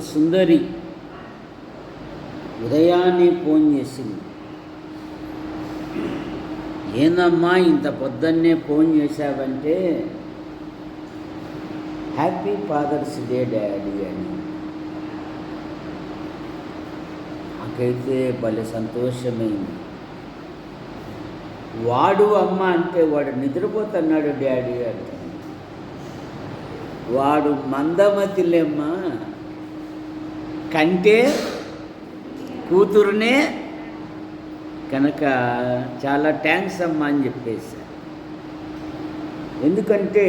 సుందరి ఉదయాన్నే ఫోన్ చేసింది. ఏందమ్మా ఇంత పొద్దున్నే ఫోన్ చేశావంటే, హ్యాపీ ఫాదర్స్ డే డాడీ అని. నాకైతే భలే సంతోషమైంది. వాడు అమ్మ అంటే వాడు నిద్రపోతున్నాడు డాడీ అంటే. వాడు మందమతిలేమ్మ కంటే కూతురునే కనుక చాలా థ్యాంక్స్ అమ్మా అని చెప్పేసి. ఎందుకంటే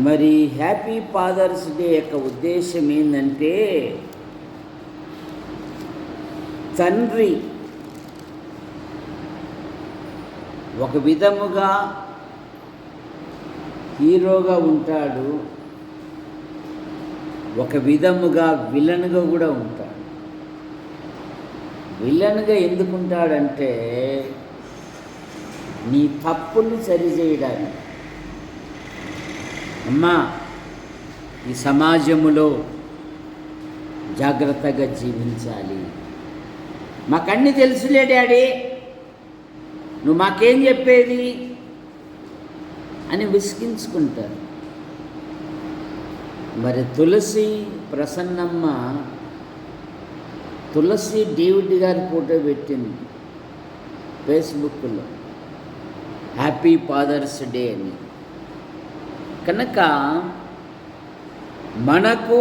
మరి హ్యాపీ ఫాదర్స్ డే యొక్క ఉద్దేశం ఏంటంటే, తండ్రి ఒక విధముగా హీరోగా ఉంటాడు, ఒక విధముగా విలన్గా కూడా ఉంటాడు. విలన్గా ఎందుకు ఉంటాడంటే, నీ తప్పుల్ని సరిచేయడానికి. అమ్మా ఈ సమాజములో జాగ్రత్తగా జీవించాలి, మాకన్నీ తెలుసులే డాడీ, నువ్వు మాకేం చెప్పేది అని విసిగించుకుంటారు. మరి తులసి ప్రసన్నమ్మ తులసి డేవిడ్ గారి ఫోటో పెట్టింది ఫేస్బుక్లో, హ్యాపీ ఫాదర్స్ డే అని. కనుక మనకు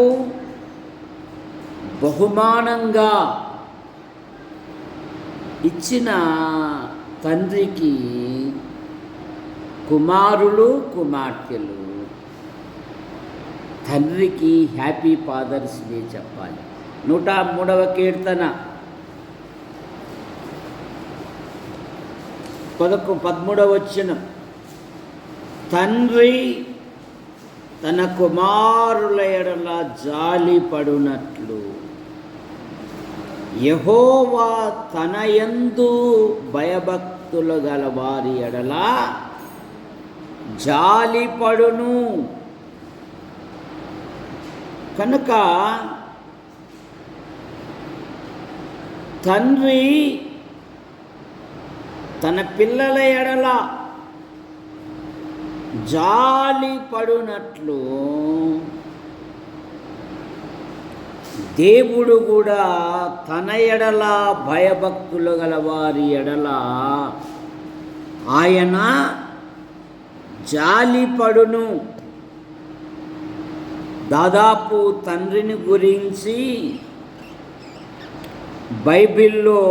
బహుమానంగా ఇచ్చిన తండ్రికి కుమారులు కుమార్తెలు తండ్రికి హ్యాపీ ఫాదర్స్ డే చెప్పాలి. 103వ కీర్తన 13వ వచనం, తండ్రి తన కుమారుల ఎడల జాలి పడునట్లు యెహోవా తన యందు భయభక్తులు గల వారి ఎడల జాలిపడును. కనుక తండ్రి తన పిల్లల ఎడల జాలి పడునట్లు దేవుడు కూడా తన ఎడల భయభక్తులు గల వారి ఎడల ఆయన జాలిపడును. దాదాపు తండ్రిని గురించి బైబిల్లో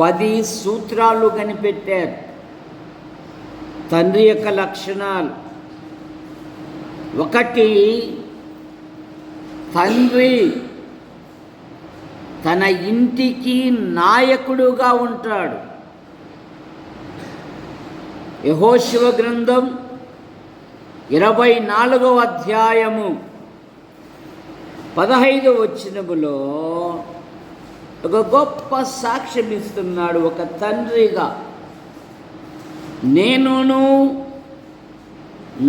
10 సూత్రాలు కనిపెట్టారు. తండ్రి యొక్క లక్షణాలు. 1, తండ్రి తన ఇంటికి నాయకుడుగా ఉంటాడు. యెహోషువ గ్రంథం 24వ అధ్యాయము 15వ వచనములో ఒక గొప్ప సాక్ష్యం ఇస్తున్నాడు ఒక తండ్రిగా. నేనును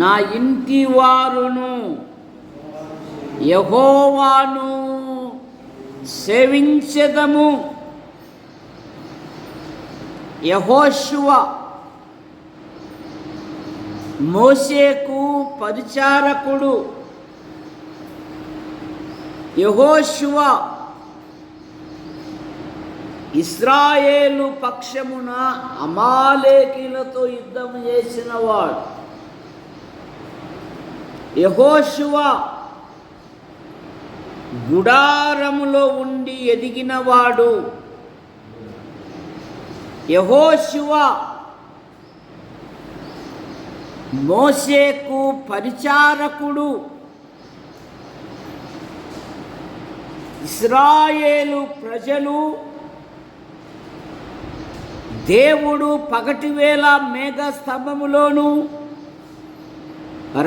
నా ఇంటి వారును యెహోవాను సేవించెదము. యెహోషువ మోషేకు పరిచారకుడు. యెహోషువ ఇశ్రాయేలు పక్షమున అమాలేకీలతో యుద్ధం చేసినవాడు. యెహోషువ గుడారములో ఉండి ఎదిగినవాడు. యెహోషువ మోషేకు పరిచారకుడు. ఇశ్రాయేలు ప్రజలు దేవుడు పగటివేళ మేఘస్తంభములోను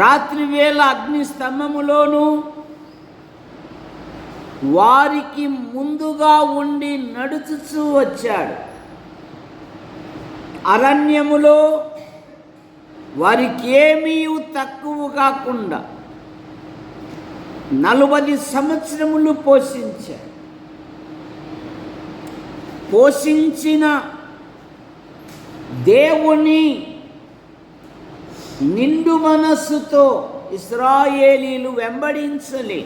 రాత్రివేళ అగ్నిస్తంభములోను వారికి ముందుగా ఉండి నడుచుచూ వచ్చాడు. అరణ్యములో వారికి ఏమీ తక్కువ కాకుండా 40 సంవత్సరములు పోషించాడు. పోషించిన దేవుని నిండు మనస్సుతో ఇశ్రాయేలీలు వెంబడించలే.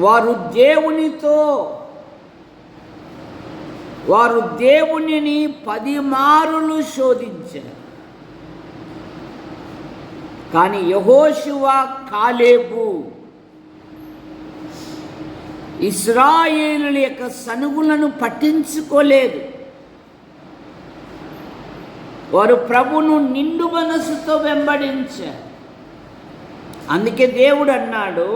వారు దేవునిని 10 మారులు శోధించారు. కానీ యెహోషువ, కాలేబు ఇశ్రాయేలుల యొక్క సనుగులను పట్టించుకోలేదు. వారు ప్రభువును నిండు మనసుతో వెంబడించారు. అందుకే దేవుడు అన్నాడు,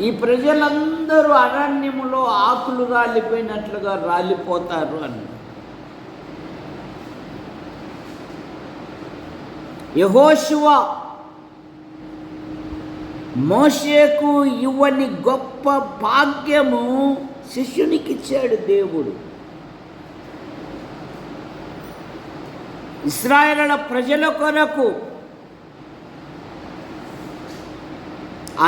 ఈ ప్రజలందరూ అరణ్యములో ఆకులు రాలిపోయినట్లుగా రాలిపోతారు అన్నాడు. యెహోషువ మోషేకు ఇవ్వని గొప్ప భాగ్యము శిష్యునికిచ్చాడు దేవుడు. ఇశ్రాయేలు ప్రజల కొరకు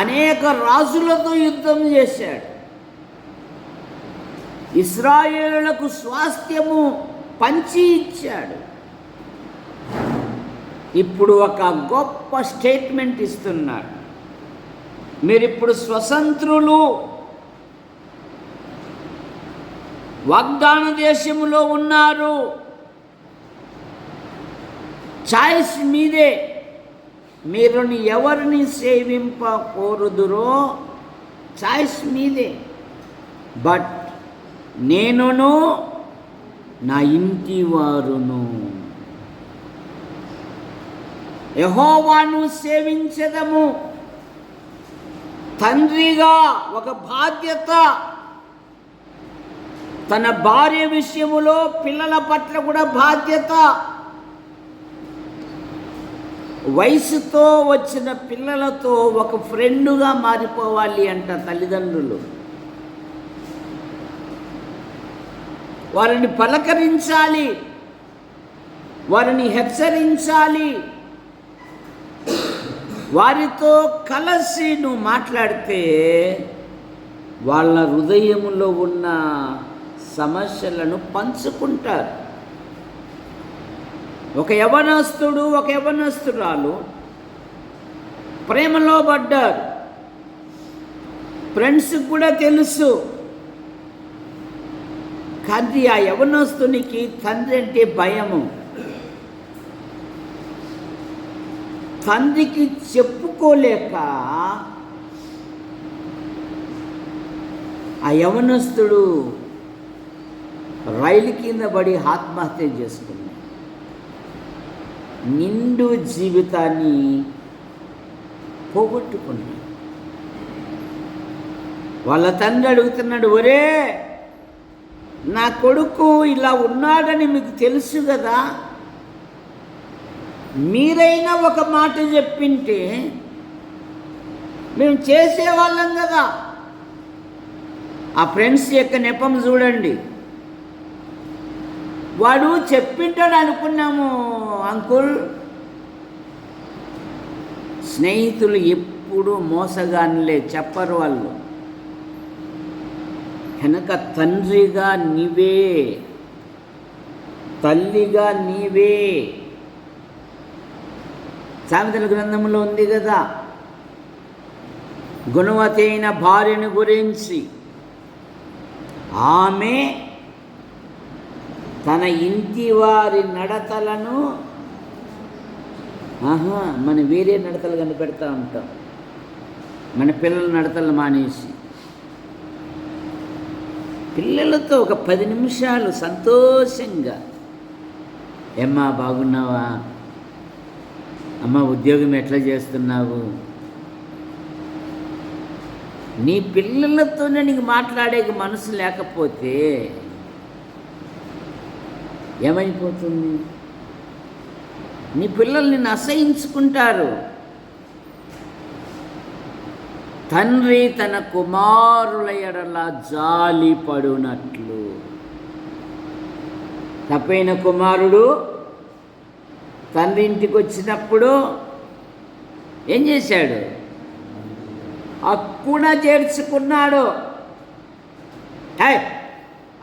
అనేక రాజులతో యుద్ధం చేశాడు. ఇశ్రాయేలులకు స్వాస్థ్యము పంచి ఇచ్చాడు. ఇప్పుడు ఒక గొప్ప స్టేట్మెంట్ ఇస్తున్నాడు, మీరిప్పుడు స్వతంత్రులు, వాగ్దాన దేశములో ఉన్నారు. చాయిస్ మీదే, మీరు ఎవరిని సేవింప కోరుదురో చాయిస్ మీదే. బట్ నేనును నా ఇంటి వారును యెహోవాను సేవించెదము. తండ్రిగా ఒక బాధ్యత, తన భార్య విషయములో పిల్లల పట్ల కూడా బాధ్యత. వయసుతో వచ్చిన పిల్లలతో ఒక ఫ్రెండుగా మారిపోవాలి అంట తల్లిదండ్రులు. వారిని పలకరించాలి, వారిని హెచ్చరించాలి. వారితో కలిసి నువ్వు మాట్లాడితే వాళ్ళ హృదయములో ఉన్న సమస్యలను పంచుకుంటారు. ఒక యవనస్తుడు, ఒక యవనస్తురాలు ప్రేమలో పడ్డారు. ఫ్రెండ్స్కి కూడా తెలుసు. కానీ ఆ యవనస్తునికి తండ్రి అంటే భయము. తండ్రికి చెప్పుకోలేక ఆ యవనస్తుడు రైలు కింద పడి ఆత్మహత్య చేసుకున్నాడు. నిండు జీవితాన్ని పోగొట్టుకున్నాడు. వాళ్ళ తండ్రి అడుగుతున్నాడు, ఒరే నా కొడుకు ఇలా ఉన్నాడని మీకు తెలుసు కదా, మీరైనా ఒక మాట చెప్పింటే మేము చేసేవాళ్ళం కదా. ఆ ఫ్రెండ్స్ యొక్క నెపం చూడండి. వాడు చెప్పింటాడు అనుకున్నాము అంకుల్. స్నేహితులు ఎప్పుడు మోసగానిలే, చెప్పరు వాళ్ళు. కనుక తండ్రిగా నీవే, తల్లిగా నీవే. సామెతల గ్రంథంలో ఉంది కదా, గుణవతి అయిన భార్యను గురించి, ఆమె తన ఇంటి వారి నడతలను మనం వేరే నడతలు కనిపెడతా ఉంటాం. మన పిల్లల నడతలు మానేసి పిల్లలతో ఒక 10 నిమిషాలు సంతోషంగా, ఏమ్మా బాగున్నావా, అమ్మ ఉద్యోగం ఎట్లా చేస్తున్నావు, నీ పిల్లలతోనే నీకు మాట్లాడే మనసు లేకపోతే ఏమైపోతుంది? నీ పిల్లలు నిన్ను అసహించుకుంటారు. తండ్రి తన కుమారుల ఎడల జాలి పడునట్లు తప్పైన కుమారుడు తండ్రి ఇంటికి వచ్చినప్పుడు ఏం చేశాడు? అక్కున చేర్చుకున్నాడు.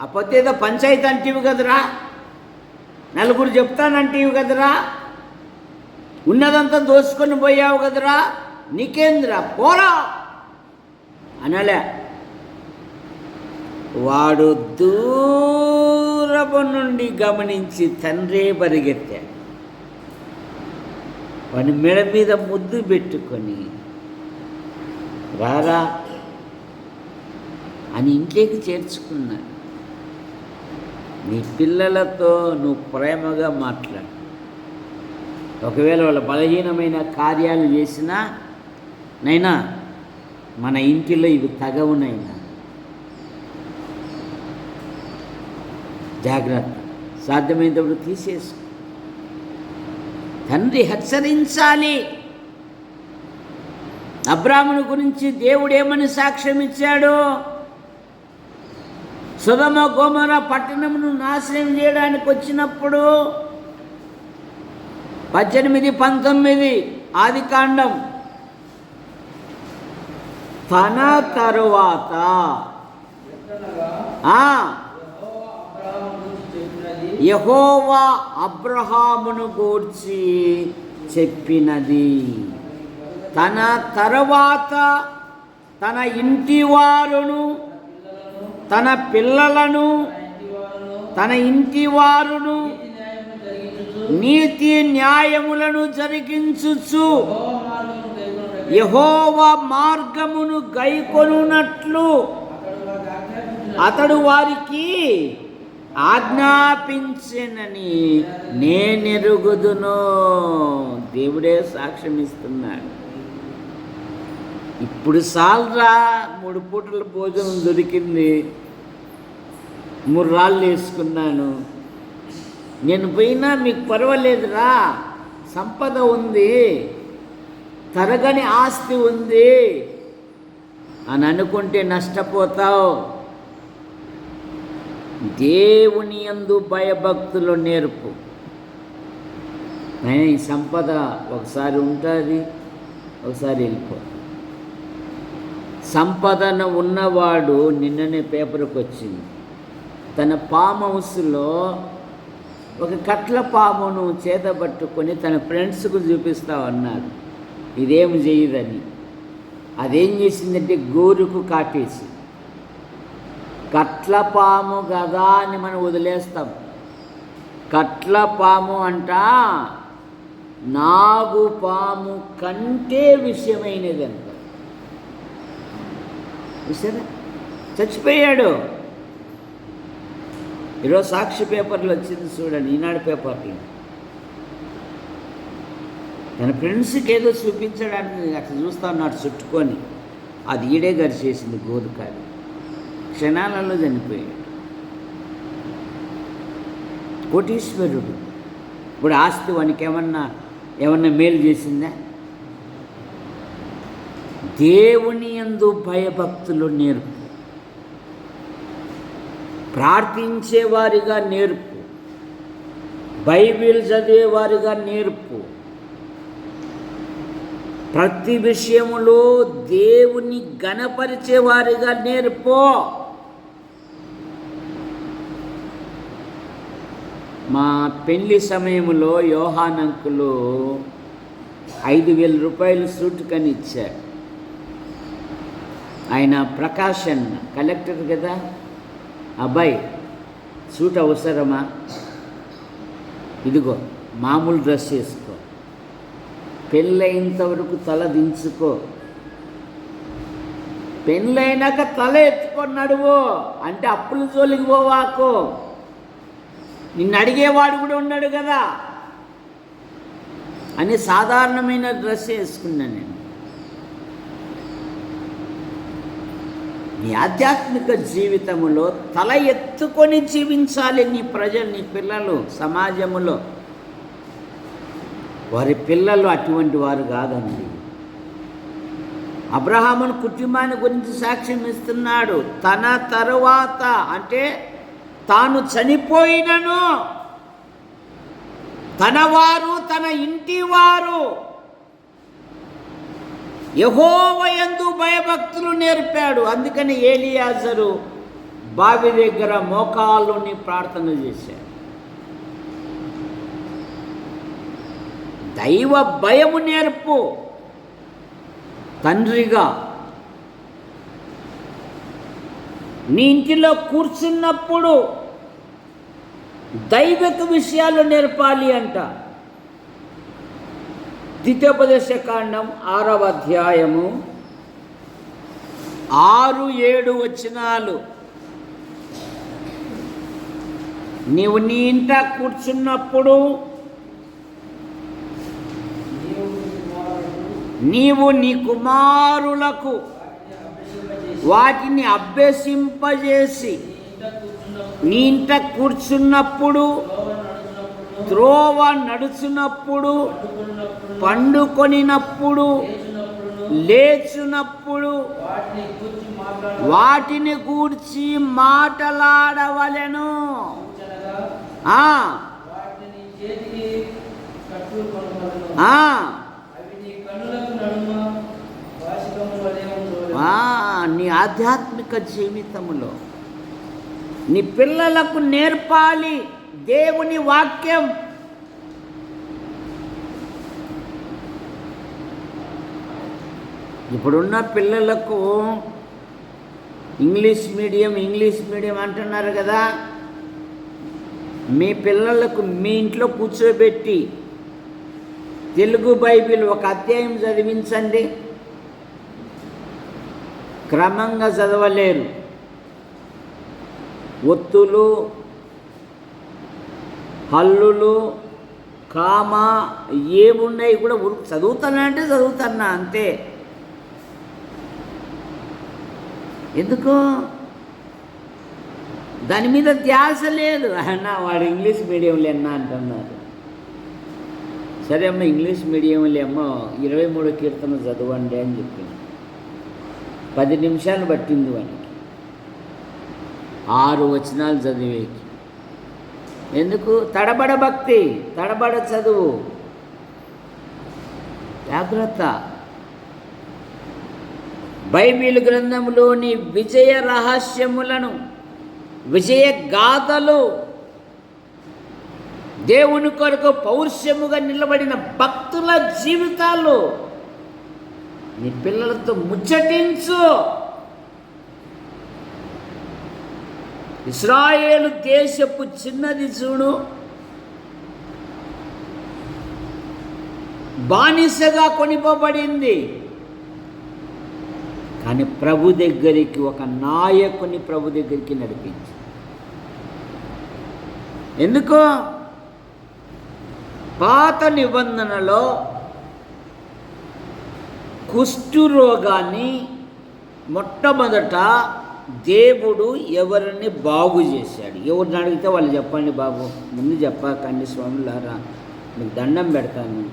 అప్పొద్దేదో పంచాయతీ అంటివి కదరా, నలుగురు చెప్తానంటివి కదరా, ఉన్నదంతా దోసుకొని పోయావు కదరా, నీకేంద్రా పోరా అనలే. వాడు దూరపు నుండి గమనించి తండ్రే పరిగెత్తాడు. వాడి మెడ మీద ముద్దు పెట్టుకొని రారా అని ఇంట్లోకి చేర్చుకున్నాడు. నీ పిల్లలతో నువ్వు ప్రేమగా మాట్లాడు. ఒకవేళ వాళ్ళ బలహీనమైన కార్యాలు చేసినా నైనా మన ఇంటిలో ఇవి తగవునైనా జాగ్రత్త, సాధ్యమైనప్పుడు తీసేసుకో. తండ్రి హెచ్చరించాలి. అబ్రాహామును గురించి దేవుడు ఏమని సాక్ష్యం ఇచ్చాడు? సొదొమ గొమొర్రా పట్టణమును నాశనం చేయడానికి వచ్చినప్పుడు 18-19 ఆదికాండం, తన తరువాత యెహోవా అబ్రహామును గూర్చి చెప్పినది. తన తరువాత తన ఇంటి వారును, తన పిల్లలను, తన ఇంటి వారును నీతి న్యాయములను జరిగించుచు యెహోవా మార్గమును గైకొనున్నట్లు అతడు వారికి ఆజ్ఞాపించెనని నేనెరుగుదును. దేవుడే సాక్ష్యం ఇస్తున్నాడు. ఇప్పుడు సాల్రా, 3 పూటల భోజనం దొరికింది, 3 రాళ్ళు వేసుకున్నాను, నేను పోయినా మీకు పర్వాలేదురా, సంపద ఉంది, తరగని ఆస్తి ఉంది అని అనుకుంటే నష్టపోతావు. దేవుని యందు భయభక్తులు నేర్పు. ఈ సంపద ఒకసారి ఉంటుంది, ఒకసారి వెళ్ళిపోతుంది. సంపదను ఉన్నవాడు నిన్ననే పేపర్కి వచ్చింది, తన ఫామ్ హౌస్లో ఒక కట్ల పామును చేతబట్టుకొని తన ఫ్రెండ్స్కు చూపిస్తా అన్నాడు. ఇదేమి చేయదని. అదేం చేసిందంటే గోరుకు కాటేసి, కట్ల పాము కదా అని మనం వదిలేస్తాం. కట్ల పాము అంట నాగు పాము కంటే విషయమైనదంట. విషయమే, చచ్చిపోయాడు. ఈరోజు సాక్షి పేపర్లో వచ్చింది చూడండి, ఈనాడు పేపర్లో. తన ఫ్రెండ్స్కి ఏదో చూపించడానికి అట్లా చూస్తా ఉన్నాడు చుట్టుకొని, అది ఈడే గరిచేసింది గోరుకాలి. క్షణాలలో చనిపోయాడు. కోటీశ్వరుడు. ఇప్పుడు ఆస్తి వానికి ఏమన్నా మేలు చేసిందా? దేవుని యందు భయభక్తులు నేర్పు. ప్రార్థించేవారిగా నేర్పు. బైబిల్ చదివేవారిగా నేర్పు. ప్రతి విషయములో దేవుని ఘనపరిచేవారిగా నేర్పు. మా పెళ్లి సమయంలో యోహాన్ అంకులు 5,000 రూపాయలు సూట్ కని ఇచ్చాడు. ఆయన ప్రకాష్ అన్న కలెక్టర్ కదా, అబ్బాయి సూట్ అవసరమా, ఇదిగో మామూలు డ్రెస్ వేసుకో, పెళ్ళైనంతవరకు తల దించుకో, పెళ్ళైనాక తల ఎత్తుకొని నడువు అంటే అప్పుల జోలికి పోవాకు, నిన్ను అడిగేవాడు కూడా ఉన్నాడు కదా అని సాధారణమైన డ్రెస్ వేసుకున్నాను నేను. నీ ఆధ్యాత్మిక జీవితంలో తల ఎత్తుకొని జీవించాలి నీ ప్రజలు, నీ పిల్లలు. సమాజంలో వారి పిల్లలు అటువంటి వారు కాదండి. అబ్రహామును కుటుంబాన్ని గురించి సాక్ష్యం ఇస్తున్నాడు. తన తరువాత అంటే తాను చనిపోయినను తనవారు తన ఇంటివారు యెహోవా యందు భయభక్తులు నేర్పాడు. అందుకని ఏలియాజరు బావి దగ్గర మోకాళ్ళుని ప్రార్థన చేశాడు. దైవ భయము నేర్పు తండ్రిగా. నీ ఇంటిలో కూర్చున్నప్పుడు దైవిక విషయాలు నేర్పాలి అంట. ద్వితీయోపదేశకాండం 6వ అధ్యాయము 6-7 వచనాలు. నీవు నీ ఇంట కూర్చున్నప్పుడు నీవు నీ కుమారులకు వాటిని అభ్యసింపజేసి నీ ఇంట కూర్చున్నప్పుడు, త్రోవ నడుచున్నప్పుడు, పండుకొనినప్పుడు, లేచున్నప్పుడు వాటిని గూర్చి మాటలాడవలెను. నీ ఆధ్యాత్మిక జీవితంలో నీ పిల్లలకు నేర్పాలి దేవుని వాక్యం. ఇప్పుడున్న పిల్లలకు ఇంగ్లీష్ మీడియం అంటున్నారు కదా. మీ పిల్లలకు మీ ఇంట్లో కూర్చోబెట్టి తెలుగు బైబిల్ ఒక అధ్యాయం చదివించండి. క్రమంగా చదవలేరు. ఒత్తులు, హల్లులు, కామ ఏమున్నాయి కూడా చదువుతానంటే చదువుతున్నా అంతే. ఎందుకు? దాని మీద ధ్యాస లేదు. అన్న వాడు ఇంగ్లీష్ మీడియంలో అన్నా అంటున్నారు. సరే అమ్మ ఇంగ్లీష్ మీడియంలో అమ్మో 23వ కీర్తన చదవండి అని చెప్పింది. 10 నిమిషాలు పట్టింది వానికి 6 వచనాలు చదివేకి. ఎందుకు? తడబడ భక్తి, తడబడ చదువు. జాగ్రత్త. బైబిల్ గ్రంథంలోని విజయ రహస్యములను, విజయ గాథలు, దేవుని కొరకు పౌరుషముగా నిలబడిన భక్తుల జీవితాలు నీ పిల్లలతో ముచ్చటించు. ఇశ్రాయేలు దేశపు చిన్నది చూడు, బానిసగా కొనిపోబడింది. కానీ ప్రభు దగ్గరికి, ఒక నాయకుని ప్రభు దగ్గరికి నడిపించి. ఎందుకో? పాత నిబంధనలో కుష్ఠరోగాన్ని మొట్టమొదట దేవుడు ఎవరిని బాగు చేశాడు? ఎవరిని అడిగితే వాళ్ళు చెప్పండి బాబు, ముందు చెప్పకండి స్వాములారా, మీకు దండం పెడతాను,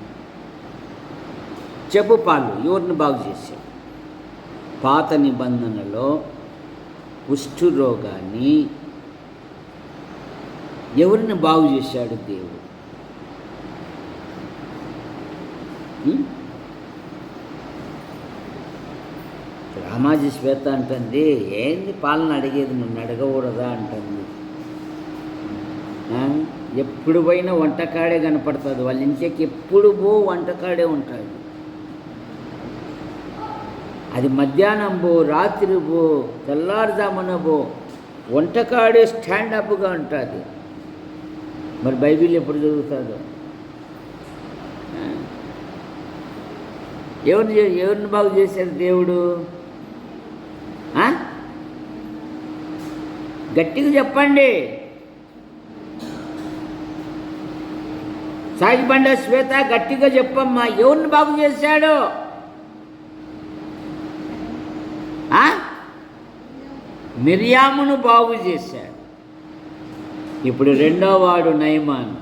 చెప్పు పాలు. ఎవరిని బాగు చేశాడు? పాత నిబంధనలో కుష్ఠరోగాన్ని ఎవరిని బాగు చేశాడు దేవుడు? రామాజీ శ్వేత అంటుంది, ఏంది పాలన అడిగేది, నన్ను అడగకూడదా అంటుంది. ఎప్పుడు పోయినా వంటకాడే కనపడుతుంది. వాళ్ళ ఇంటికి ఎప్పుడు వంటకాడే ఉంటుంది. అది మధ్యాహ్నం రాత్రి తెల్లారుజామున వంటకాడే స్టాండప్గా ఉంటుంది. మరి బైబిల్ ఎప్పుడు చదువుతాడు? ఎవరిని బాగు చేశాడు దేవుడు? గట్టిగా చెప్పండి. సాగిబండ శ్వేత, గట్టిగా చెప్పమ్మా, ఎవరిని బాగు చేశాడు? మిర్యామును బాగు చేశాడు. ఇప్పుడు రెండో వాడు నయమాను.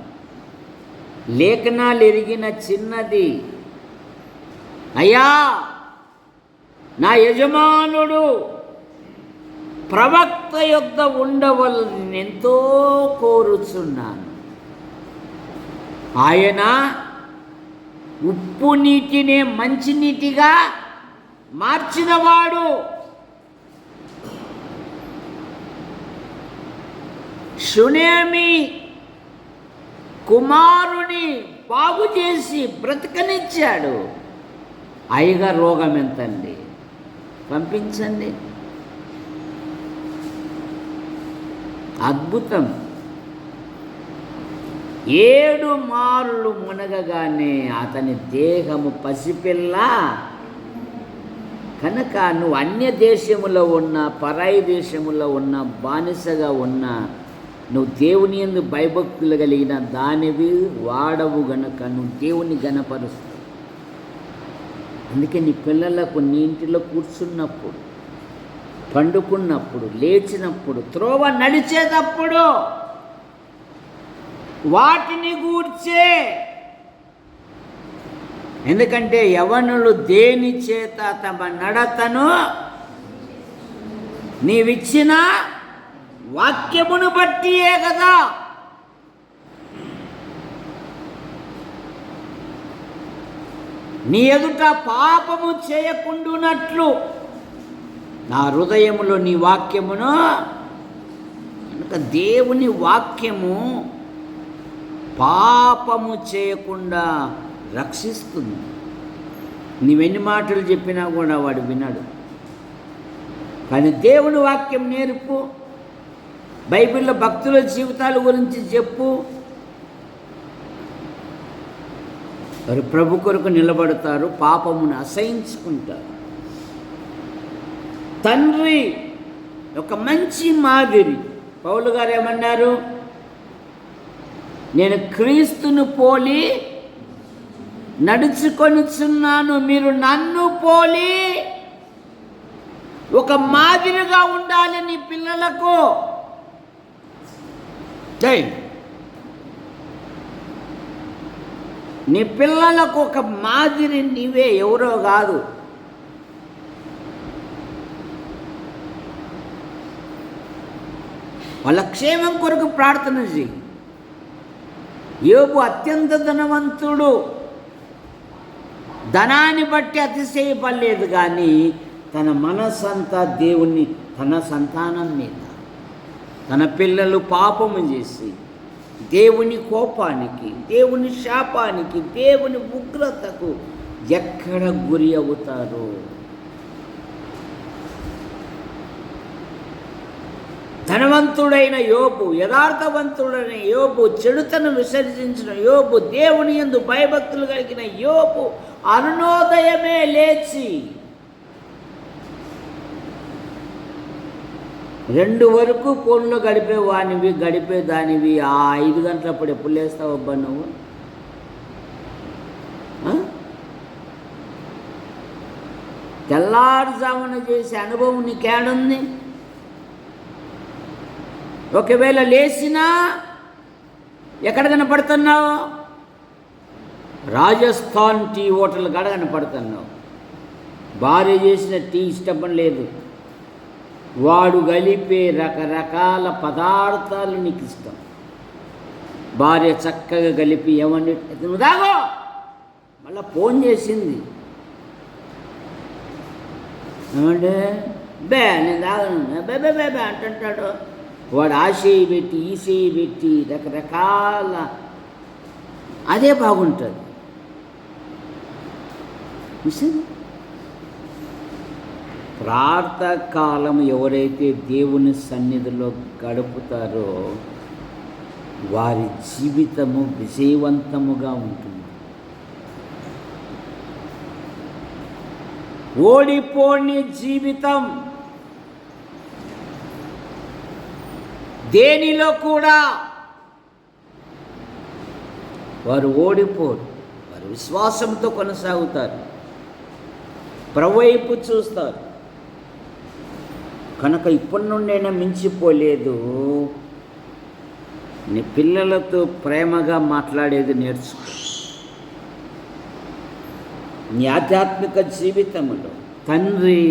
లేఖనాలు ఎరిగిన చిన్నది, అయ్యా నా యజమానుడు ప్రవక్త యొద్ద ఉండవలని ఎంతో కోరుచున్నాను. ఆయన ఉప్పు నీటినే మంచినీటిగా మార్చినవాడు. షునేమి కుమారుని బాగు చేసి బ్రతకనిచ్చాడు. అయిగా రోగం ఎంతండి, పంపించండి. అద్భుతం. 7 మార్లు మునగగానే అతని దేహము పసిపిల్ల కనుక నువ్వు అన్య దేశములో ఉన్న, పరాయి దేశములో ఉన్న, బానిసగా ఉన్న, నువ్వు దేవుని యందు భయభక్తులు కలిగిన దానివి వాడవు గనక నువ్వు దేవుని గణపరుస్తావు. అందుకే నీ పిల్లలకు నీ ఇంటిలో కూర్చున్నప్పుడు, పండుకున్నప్పుడు, లేచినప్పుడు, త్రోవ నడిచేటప్పుడు వాటిని గూర్చే. ఎందుకంటే యవనులు దేని చేత తమ నడతను నీవిచ్చిన వాక్యమును బట్టియే కదా. నీ ఎదుట పాపము చేయకుండునట్లు నా హృదయములో నీ వాక్యమును, కనుక దేవుని వాక్యము పాపము చేయకుండా రక్షిస్తుంది. నీవెన్ని మాటలు చెప్పినా కూడా వాడు వినడు. కానీ దేవుని వాక్యం నేర్పు, బైబిల్లో భక్తుల జీవితాల గురించి చెప్పు. వారు ప్రభు కొరకు నిలబడతారు, పాపమును అసహించుకుంటారు. తండ్రి ఒక మంచి మాదిరి. పౌలు గారు ఏమన్నారు? నేను క్రీస్తును పోలి నడుచుకొనిచున్నాను, మీరు నన్ను పోలి ఒక మాదిరిగా ఉండాలి నీ పిల్లలకు. నీ పిల్లలకు ఒక మాదిరి నీవే, ఎవరో కాదు. వాళ్ళ క్షేమం కొరకు ప్రార్థన చేయి. యోబు అత్యంత ధనవంతుడు, ధనాన్ని బట్టి అతిశయపడలేదు, కానీ తన మనసంతా దేవుణ్ణి, తన సంతానం మీద, తన పిల్లలు పాపము చేసి దేవుని కోపానికి, దేవుని శాపానికి, దేవుని ఉగ్రతకు ఎక్కడ గురి అవుతారో. ధనవంతుడైన యోబు, యథార్థవంతుడైన యోబు, చెడుతను విసర్జించిన యోబు, దేవుని యందు భయభక్తులు కలిగిన యోబు అరుణోదయమే లేచి 2 వరకు ఫోన్లో గడిపేదానివి. ఆ 5 గంటలప్పుడు ఎప్పుడు లేస్తావు అబ్బా నువ్వు? తెల్లారుజామున చేసే అనుభవం నీకేడుంది? ఒకవేళ లేచినా ఎక్కడ కనపడుతున్నావు? రాజస్థాన్ టీ హోటల్ కాడ కనపడుతున్నావు. భార్య చేసిన టీ ఇష్టం లేదు, వాడు కలిపే రకరకాల పదార్థాలు నీకు ఇష్టం. భార్య చక్కగా కలిపి ఏమని నువ్వు తాగో, మళ్ళీ ఫోన్ చేసింది, ఏమంటే బే నేను తాగను, బే బే బే అంటుంటాడు. వాడు ఆ చేయి పెట్టి ఈ చేయి పెట్టి రకరకాల, అదే బాగుంటుంది. ప్రార్థకాలం ఎవరైతే దేవుని సన్నిధిలో గడుపుతారో వారి జీవితము విజయవంతముగా ఉంటుంది. ఓడిపోని జీవితం దేనిలో కూడా వారు ఓడిపోరు. వారు విశ్వాసంతో కొనసాగుతారు, ప్రవైపు చూస్తారు. కనుక ఇప్పటి నుండైనా మించిపోలేదు. నీ పిల్లలతో ప్రేమగా మాట్లాడేది నేర్చుకో. నీ ఆధ్యాత్మిక జీవితంలో తండ్రి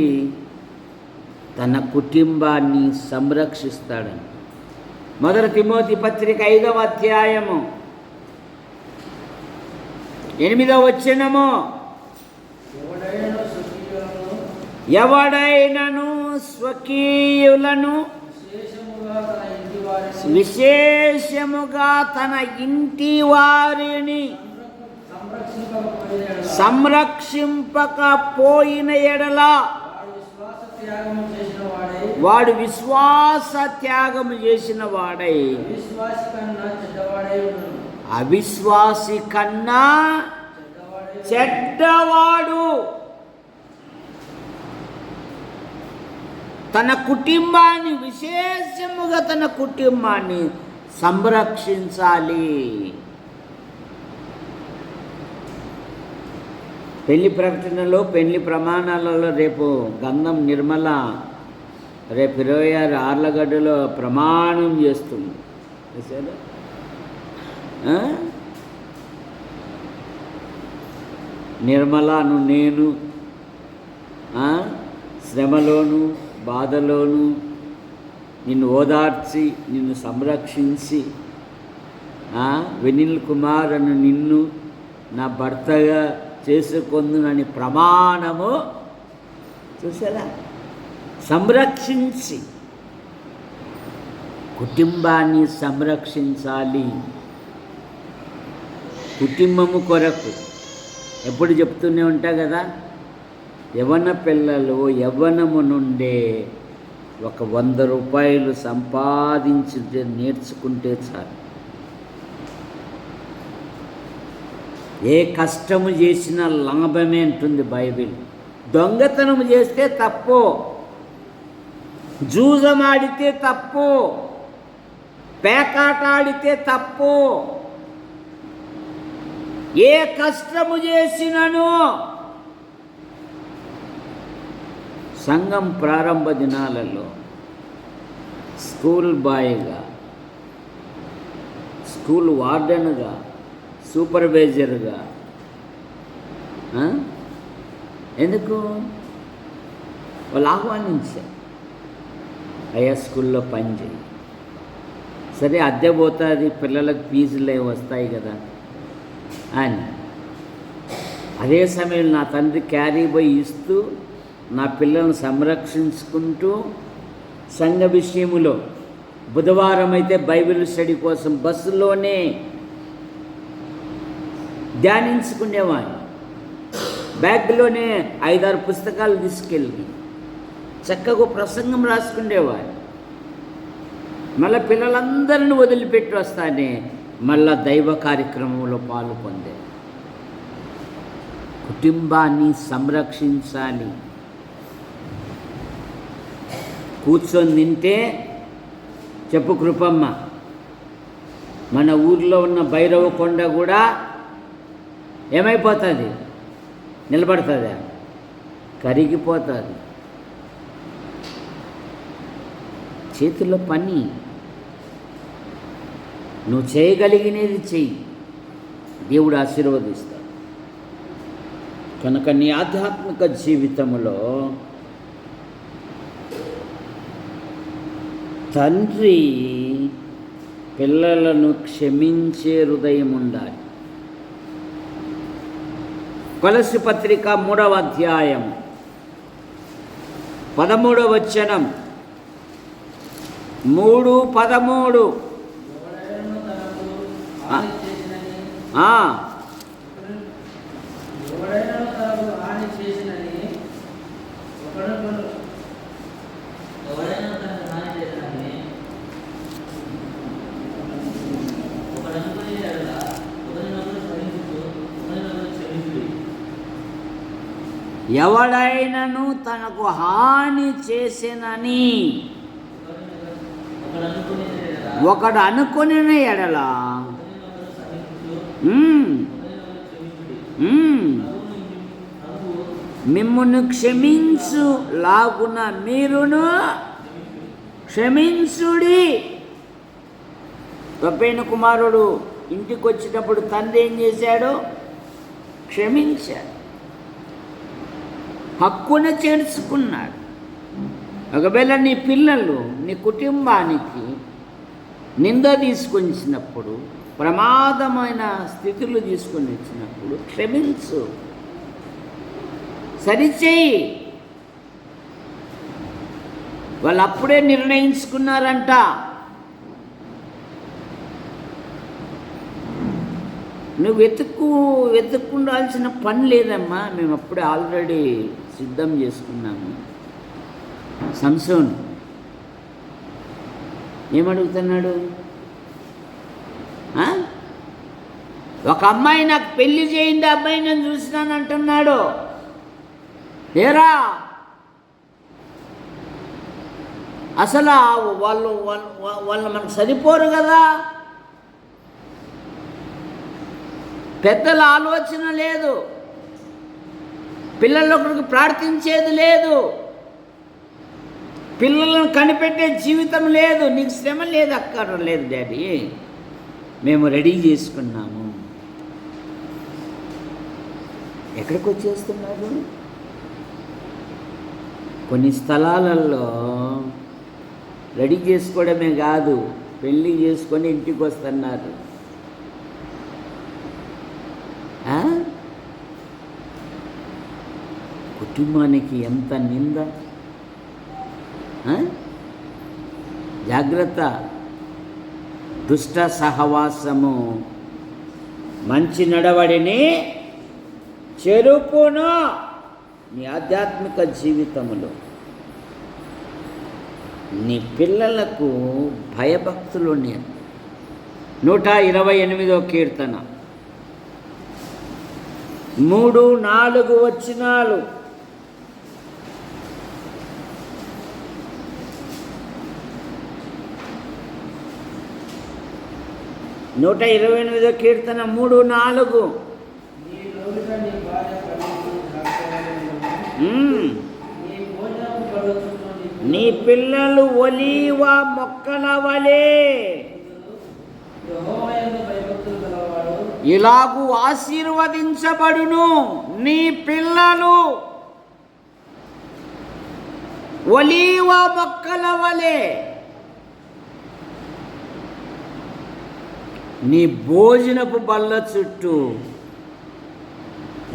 తన కుటుంబాన్ని సంరక్షిస్తాడని. 1 తిమోతి పత్రిక 5వ అధ్యాయము 8వ వచనము, ఎవడైనను స్వకీయులను విశేషముగా తన ఇంటి వారిని సంరక్షింపకపోయిన ఎడల వాడు విశ్వాస త్యాగము చేసిన వాడై అవిశ్వాసి కన్నా చెడ్డవాడు. తన కుటుంబాన్ని విశేషముగా తన కుటుంబాన్ని సంరక్షించాలి. పెళ్లి ప్రకటనలో, పెళ్లి ప్రమాణాలలో రేపు గంధం నిర్మల రేపు 26 ఆర్లగడ్డలో ప్రమాణం చేస్తుంది. నిర్మలను నేను శ్రమలోను బాధలోను నిన్ను ఓదార్చి నిన్ను సంరక్షించి వెనిల్ కుమార్ అను నిన్ను నా భర్తగా చేసుకొందునని ప్రమాణము చూసారా, సంరక్షించి కుటుంబాన్ని సంరక్షించాలి. కుటుంబము కొరకు ఎప్పుడు చెప్తూనే ఉంటా కదా, యవ్వన పిల్లలు యవ్వనము నుండే ఒక 100 రూపాయలు సంపాదించి నేర్చుకుంటే చాలు. ఏ కష్టము చేసినా లాభమే అంటుంది బైబిల్. దొంగతనం చేస్తే తప్పు, జూజమాడితే తప్పు, పేకాట ఆడితే తప్పు. ఏ కష్టము చేసినను సంఘం ప్రారంభ దినాలలో స్కూల్ బాయ్గా, స్కూల్ వార్డెన్గా, సూపర్వైజర్గా, ఎందుకు వాళ్ళు ఆహ్వానించారు, అయ్యా స్కూల్లో పనిచేయి, సరే అద్దె పోతుంది, పిల్లలకు ఫీజులు వస్తాయి కదా అని. అదే సమయంలో నా తండ్రి క్యారీ బాయ్ ఇస్తూ నా పిల్లలను సంరక్షించుకుంటూ సంఘ విషయములో బుధవారం అయితే బైబిల్ స్టడీ కోసం బస్సులోనే ధ్యానించుకునేవాడిని. బ్యాగ్లోనే 5-6 పుస్తకాలు తీసుకెళ్ళి చక్కగా ప్రసంగం రాసుకునేవాడిని. మళ్ళీ పిల్లలందరిని వదిలిపెట్టి వస్తానే మళ్ళా దైవ కార్యక్రమంలో పాలు పొందే. కుటుంబాన్ని సంరక్షించాలి. కూర్చొని తింటే చెప్పు కృపమ్మ, మన ఊర్లో ఉన్న భైరవ కొండ కూడా ఏమైపోతుంది, నిలబడుతుందా, కరిగిపోతుంది. చేతిలో పని నువ్వు చేయగలిగినది చెయ్యి, దేవుడు ఆశీర్వదిస్తాడు. కనుక నీ ఆధ్యాత్మిక జీవితంలో తండ్రి పిల్లలను క్షమించే హృదయం ఉండాలి. కొలస్సీ పత్రిక 3వ అధ్యాయం 13వ వచనం, 3:13. ఎవడైనను తనకు హాని చేసినని ఒకడు అనుకుని ఎడల మిమ్మును క్షమించు లాగున మీరును క్షమించుడి. తప్పైన కుమారుడు ఇంటికి వచ్చేటప్పుడు తండ్రి ఏం చేశాడు, క్షమించాడు, హక్కున చేర్చుకున్నాడు. ఒకవేళ నీ పిల్లలు నీ కుటుంబానికి నింద తీసుకొని ఇచ్చినప్పుడు, ప్రమాదమైన స్థితులు తీసుకొని వచ్చినప్పుడు క్షమించు, సరిచేయి. వాళ్ళు అప్పుడే నిర్ణయించుకున్నారంట, నువ్వు వెతుక్కుండాల్సిన పని లేదమ్మా, మేము అప్పుడే ఆల్రెడీ సిద్ధం చేసుకున్నాము. సంసోన్ ఏమడుగుతున్నాడు? ఒక అమ్మాయి నాకు పెళ్లి చేయింది, అబ్బాయి నేను చూసినాను అంటున్నాడు. ఏరా అసలు వాళ్ళు మనకు సరిపోరు కదా. పెద్దల ఆలోచన లేదు, పిల్లలొకరికి ప్రార్థించేది లేదు, పిల్లలను కనిపెట్టే జీవితం లేదు, నీకు శ్రమ లేదు, అక్కర్లేదు డాడీ, మేము రెడీ చేసుకున్నాము. ఎక్కడికి వచ్చేస్తున్నారు? కొన్ని స్థలాలలో రెడీ చేసుకోవడమే కాదు, పెళ్ళి చేసుకొని ఇంటికి వస్తున్నారు. కుటుంబానికి ఎంత నింద. జాగ్రత్త. దుష్ట సహవాసము మంచి నడవడిని చెరుపును. నీ ఆధ్యాత్మిక జీవితంలో నీ పిల్లలకు భయభక్తులు ఉన్నాయి. 128వ కీర్తన 3-4 వచనాలు. నూట 128వ కీర్తన 3-4. నీ పిల్లలు ఒలీవ మొక్కల వలె ఇలాగూ ఆశీర్వదించబడును. నీ పిల్లలు ఒలీవ మొక్కల వలె నీ భోజనపు బల్ల చుట్టూ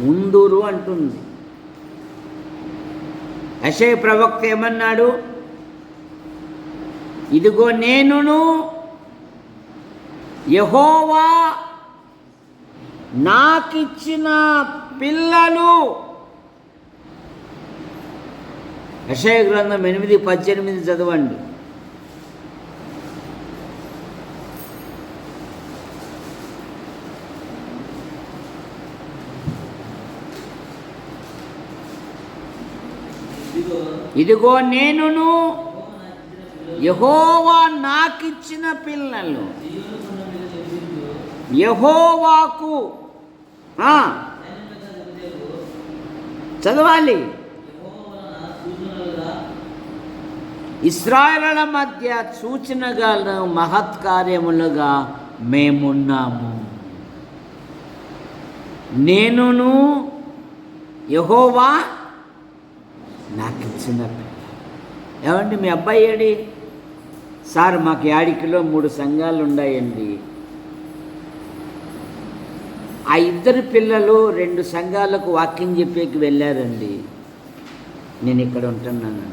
ఉందురు అంటుంది. యెషయా ప్రవక్త ఏమన్నాడు? ఇదిగో నేనును యెహోవా నాకిచ్చిన పిల్లలు. యెషయా గ్రంథం 8:18 చదవండి. ఇదిగో నేనును యెహోవా నాకిచ్చిన పిల్లలు. యెహోవాకు చదవాలి. ఇశ్రాయేలుల మధ్య సూచనగా మహత్కార్యములుగా మేమున్నాము. నేనును యెహోవా నాకు ఇచ్చిన పిల్ల. ఏమండి మీ అబ్బాయి ఏడి? సార్ మాకు యాడికిలో 3 సంఘాలు ఉన్నాయండి. ఆ 2 పిల్లలు 2 సంఘాలకు వాక్యం చెప్పేకి వెళ్ళారండి. నేను ఇక్కడ ఉంటున్నాను.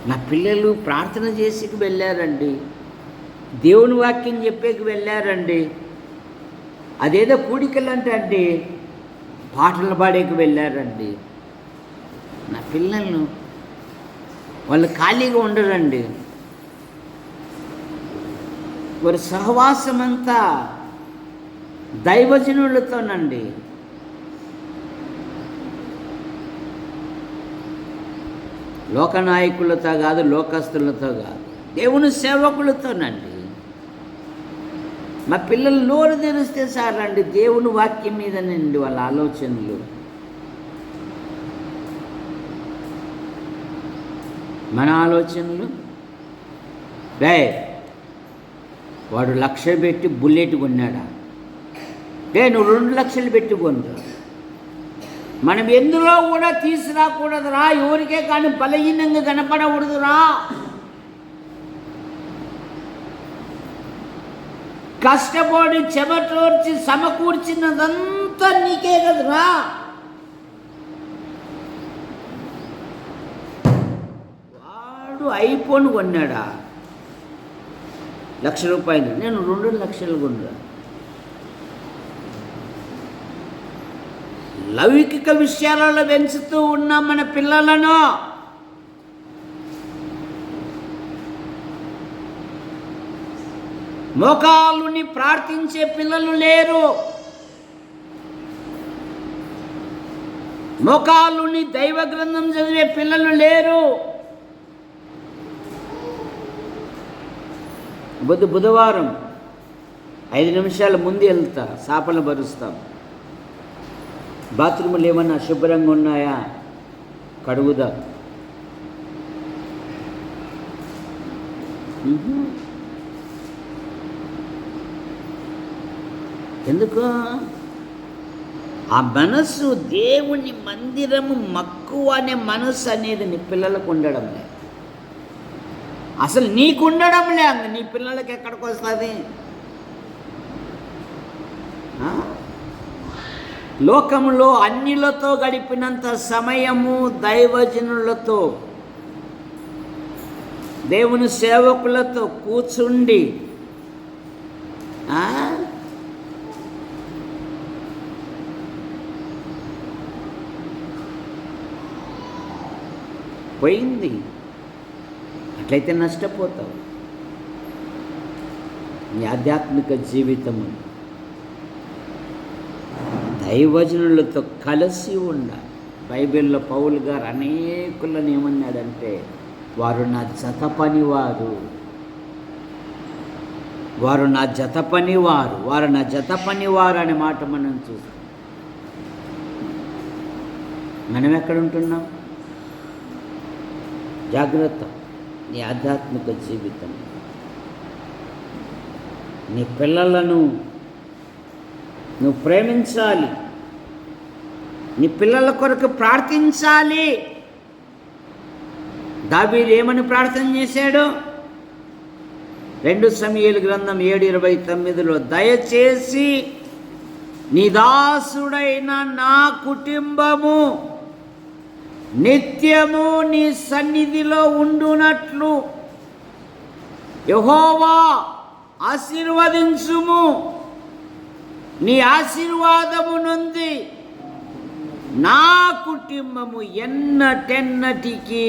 నా పిల్లలు ప్రార్థన చేసేకి వెళ్ళారండి, దేవుని వాక్యం చెప్పేకి వెళ్ళారండి, అదేదో కూడికలంటే అండి పాటలు పాడేకి వెళ్ళారండి. నా పిల్లలను వాళ్ళు ఖాళీగా ఉండరండి. వారి సహవాసం అంతా దైవజనులతోనండి. లోకనాయకులతో కాదు, లోకస్తులతో కాదు, దేవుని సేవకులతోనండి. మా పిల్లలు నోరు తెరిస్తే సారండి దేవుని వాక్యం మీదనండి వాళ్ళ ఆలోచనలు. మన ఆలోచనలు వాడు 1,00,000 పెట్టి బుల్లెట్ కొన్నాడా? నువ్వు 2 లక్షలు పెట్టి కొనరా. మనం ఎందులో కూడా తీసుకురాకూడదురా, ఎవరికే కానీ బలహీనంగా కనపడకూడదురా. కష్టపడి చెమటోర్చి సమకూర్చినదంతా నీకే కదరా. వాడు ఐఫోన్ కొన్నాడా, ₹1,00,000, నేను 2 లక్షలు కొన్నా. లౌకిక విషయాలలో పెంచుతూ ఉన్నాం మన పిల్లలను. మోకాలుని ప్రార్థించే పిల్లలు లేరు, మోకాలుని దైవ గ్రంథం చదివే పిల్లలు లేరు. బుధవారం 5 నిమిషాల ముందు వెళ్తా, సాపలు బరుస్తాం. బాత్రూములు ఏమన్నా అశుభ్రంగా ఉన్నాయా, కడుగుదా. ఎందుకు ఆ మనసు, దేవుని మందిరము మక్కువ అనే మనసు అనేది నీ పిల్లలకు ఉండడం లేదు. అసలు నీకు ఉండడం లేదు, నీ పిల్లలకి ఎక్కడికి వస్తుంది? లోకంలో అన్నిలతో గడిపినంత సమయము దైవజనులతో, దేవుని సేవకులతో కూర్చుండి పోయింది. అట్లయితే నష్టపోతావు. నీ ఆధ్యాత్మిక జీవితము దైవజనులతో కలిసి ఉండాలి. బైబిల్లో పౌలు గారు అనేకులను ఏమన్నాడంటే, వారు నా జత పనివారు, వారు నా జత పనివారు, వారు నా జత పనివారు అనే మాట మనం చూస్తాం. మనం ఎక్కడ ఉంటున్నాం? జాగ్రత్త. నీ ఆధ్యాత్మిక జీవితం, నీ పిల్లలను నువ్వు ప్రేమించాలి, నీ పిల్లల కొరకు ప్రార్థించాలి. దావీదు ఏమని ప్రార్థన చేశాడు? 2 సమూయేలు గ్రంథం 7:29లో, దయచేసి నీ దాసుడైన నా కుటుంబము నిత్యము నీ సన్నిధిలో ఉండునట్లు యెహోవా ఆశీర్వదించుము. నీ ఆశీర్వాదము నుండి నా కుటుంబము ఎన్నటెన్నటికీ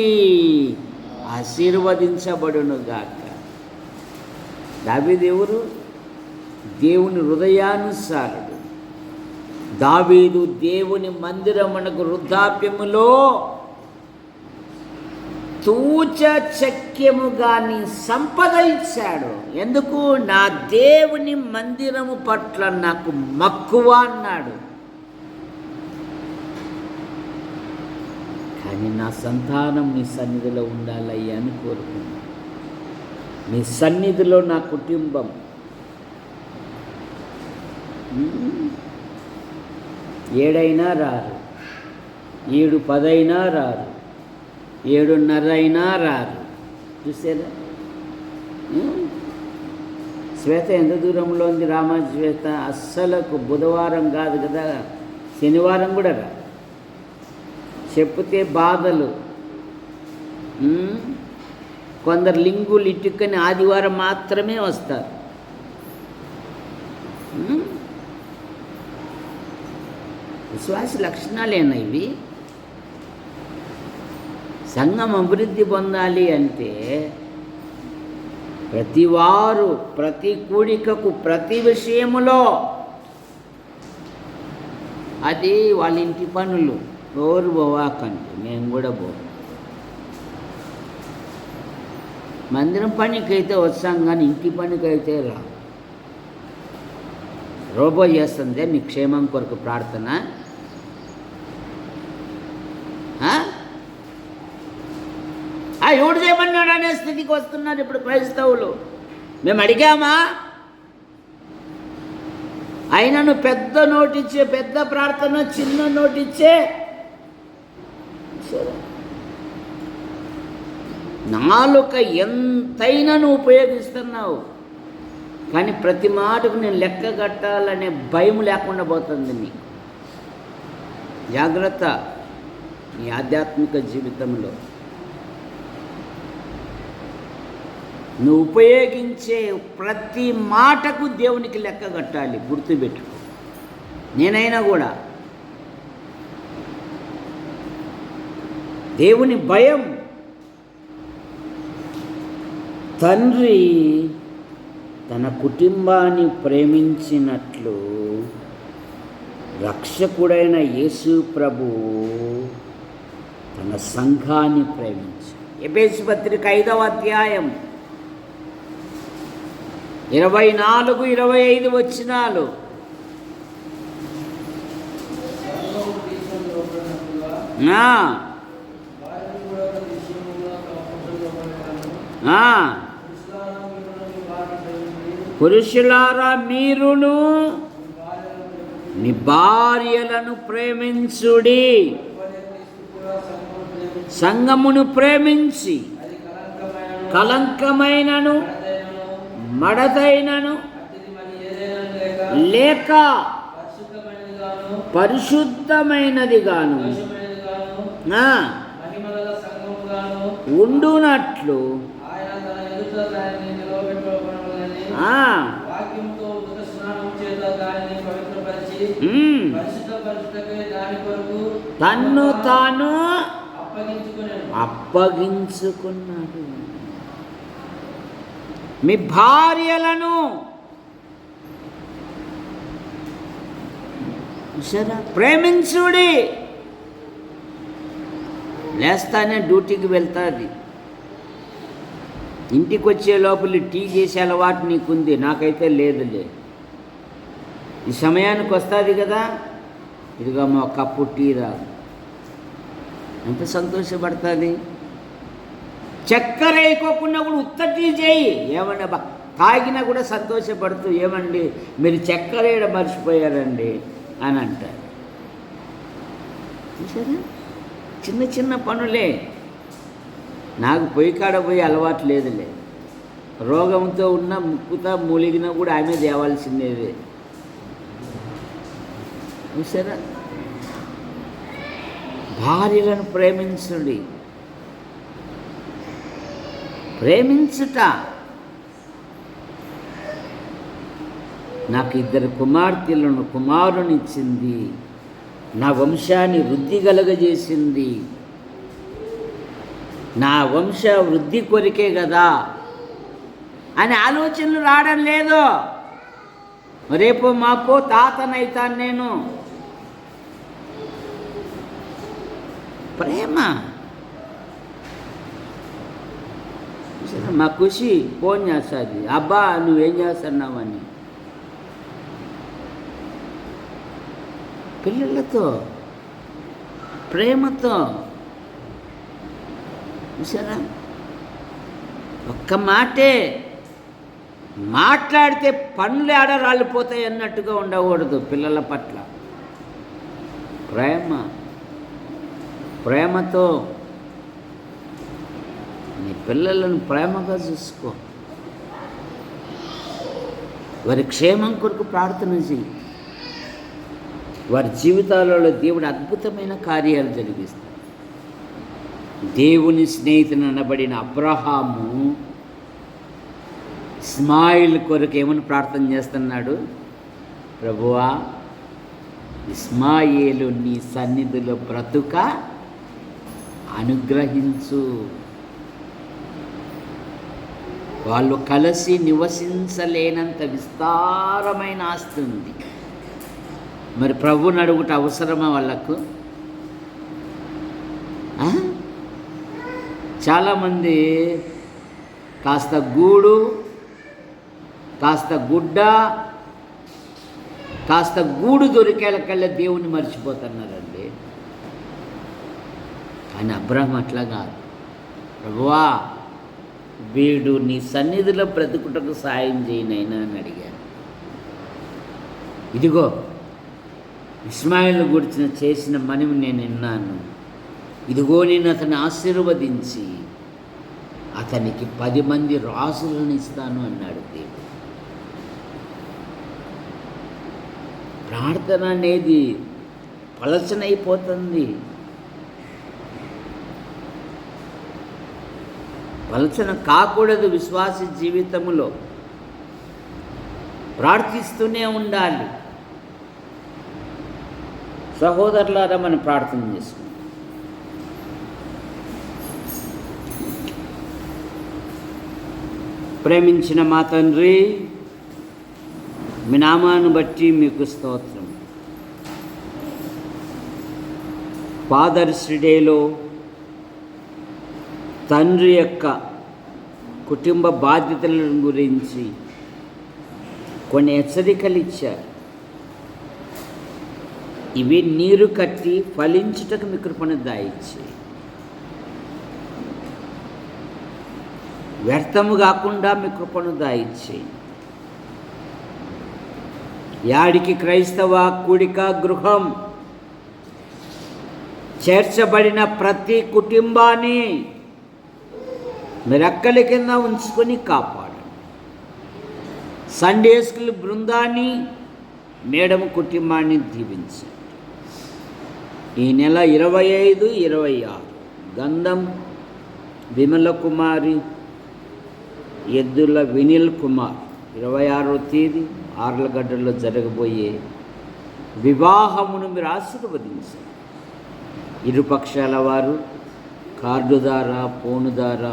ఆశీర్వదించబడునుగాక. దావీదు ఎవరు? దేవుని హృదయానుసారుడు. దావీదు దేవుని మందిరమునకు వృద్ధాప్యములో తూచచక్యముగా నీ సంపద ఇచ్చాడు. ఎందుకు? నా దేవుని మందిరము పట్ల నాకు మక్కువ అన్నాడు. కానీ నా సంతానం నీ సన్నిధిలో ఉండాలయ్యా అని కోరుకున్నాను. నీ సన్నిధిలో నా కుటుంబం 7 అయినా రారు, 7:10 అయినా రారు, 7:30 అయినా రారు. చూసారా? శ్వేత ఎంత దూరంలో ఉంది? రామశ్వేత అస్సలకు బుధవారం కాదు కదా, శనివారం కూడా రా. చెప్తే బాధలు. కొందరు లింగులు ఇటుకని ఆదివారం మాత్రమే వస్తారు. విశ్వాస లక్షణాలేనా ఇవి? సంఘం అభివృద్ధి పొందాలి అంటే ప్రతివారు ప్రతి కూడికకు ప్రతి విషయములో, అది వాళ్ళ ఇంటి పనులు ఎవరు పోవాకంటే మేము కూడా మందిరం పనికైతే వచ్చాం కానీ ఇంటి పనికైతే రా. రోబో చేస్తుందే మీ క్షేమం కొరకు ప్రార్థన. ఎవడు చేయమన్నాడు అనే స్థితికి వస్తున్నారు ఇప్పుడు క్రైస్తవులు. మేము అడిగామా? అయినను పెద్ద నోటిచ్చే, పెద్ద ప్రార్థన చిన్న నోటిచ్చే సరే, నాలుక ఎంతైనా నువ్వు ఉపయోగిస్తున్నావు, కానీ ప్రతి మాటకు నేను లెక్క కట్టాలనే భయం లేకుండా పోతుంది నీకు. జాగ్రత్త నీ ఆధ్యాత్మిక జీవితంలో. నువ్వు ఉపయోగించే ప్రతి మాటకు దేవునికి లెక్క కట్టాలి, గుర్తుపెట్టుకో. నేనైనా కూడా దేవుని భయం. తండ్రి తన కుటుంబాన్ని ప్రేమించినట్లు రక్షకుడైన యేసు ప్రభువు తన సంఘాన్ని ప్రేమించి. ఎఫెసీ పత్రిక 5వ అధ్యాయం 24-25 వచనాలు. పురుషులారా మీరును నీ భార్యలను ప్రేమించుడి, సంఘమును ప్రేమించి కలంకమైనను మడతైనను లేక పరిశుద్ధమైనదిగాను ఉండునట్లు తన్ను తాను అప్పగించుకున్నాడు. మీ భార్యలను ప్రేమించుడి. లేస్తానే డ్యూటీకి వెళ్తాది, ఇంటికి వచ్చే లోపల టీ చేసే అలవాటు నీకుంది, నాకైతే లేదులే. ఈ సమయానికి వస్తుంది కదా, ఇదిగో మా కప్పు టీ రాదు, ఎంత సంతోషపడుతుంది. చక్కెర వేయకోకుండా కూడా ఉత్త టీ చేయి, ఏమన్నా తాగినా కూడా సంతోషపడుతూ, ఏమండి మీరు చక్కెర వేయడం మర్చిపోయారండి అని అంటారు. చూసారా, చిన్న చిన్న పనులే. నాకు పొయ్యి కాడ పోయి అలవాటు లేదులే, రోగంతో ఉన్న ముక్కుతా మూలిగినా కూడా ఆమె తేవాల్సిందేదే. చూసారా, భార్యలను ప్రేమించుడి. ప్రేమించుట. నాకు 2 కుమార్తెలను కుమారునిచ్చింది, నా వంశాన్ని వృద్ధి కలుగజేసింది, నా వంశ వృద్ధి కొరికే కదా అని ఆలోచనలు రావడం లేదు. రేపు మాపో తాతనైతాను నేను. ప్రేమ. మా ఖుషి ఫోన్ చేస్తుంది, అబ్బా నువ్వేం చేస్తున్నావని. పిల్లలతో ప్రేమతో. చూసారా, ఒక్క మాటే మాట్లాడితే పనులు ఆడ రాలిపోతాయి అన్నట్టుగా ఉండకూడదు. పిల్లల పట్ల ప్రేమతో నీ పిల్లలను ప్రేమగా చూసుకో. వారి క్షేమం కొరకు ప్రార్థన చేయి. వారి జీవితాలలో దేవుడు అద్భుతమైన కార్యాలు జరిగిస్తాడు. దేవుని స్నేహితుని అనబడిన అబ్రహాము ఇస్మాయిల్ కొరకు ఏమని ప్రార్థన చేస్తున్నాడు? ప్రభువా, ఇస్మాయిలు నీ సన్నిధిలో బ్రతుక అనుగ్రహించు. వాళ్ళు కలిసి నివసించలేనంత విస్తారమైన ఆస్తి ఉంది. మరి ప్రభువుని అడుగుట అవసరమా వాళ్ళకు? చాలామంది కాస్త గూడు, కాస్త గుడ్డ, కాస్త గూడు దొరికేళ్ళకల్లా దేవుని మర్చిపోతున్నారండి. కానీ అబ్రహాం అట్లా కాదు. ప్రభువా, వీడు నీ సన్నిధిలో బ్రతుకుటకు సాయం చేయనైనా అని అడిగాడు. ఇదిగో ఇస్మాయిల్ గురించి చేసిన మనవి నేను విన్నాను. ఇదిగో నేను అతన్ని ఆశీర్వదించి అతనికి 10 మంది రాజులను ఇస్తాను అన్నాడు దేవుడు. ప్రార్థన అనేది పలచనైపోతుంది. పలచన కాకూడదు. విశ్వాస జీవితంలో ప్రార్థిస్తూనే ఉండాలి. సహోదరులారా, మనం ప్రార్థన చేసుకుంటాం. ప్రేమించిన మా తండ్రి, మీ నామాన్ని బట్టి మీకు స్తోత్రం. ఫాదర్స్ డేలో తండ్రి యొక్క కుటుంబ బాధ్యతల గురించి కొన్ని హెచ్చరికలు ఇచ్చారు. ఇవి నీరు కట్టి ఫలించుటకు మీ కృపను దాయిచ్చి, వ్యర్థము కాకుండా మీ కృపను దాయిచ్చి, యాడికి క్రైస్తవ కూడిక గృహం చేర్చబడిన ప్రతి కుటుంబాన్ని మీరు రెక్కల కింద ఉంచుకొని కాపాడండి. సండే స్కూల్ బృందాన్ని, మేడం కుటుంబాన్ని దీవించండి. ఈ నెల 25, 26 గంధం విమల కుమారి, ఎద్దుల వినిల్ కుమార్ 26వ తేదీ ఆర్లగడ్డలో జరగబోయే వివాహమును మీరు ఆశీర్వదించండి. ఇరుపక్షాల వారు కార్డు ద్వారా, ఫోను ద్వారా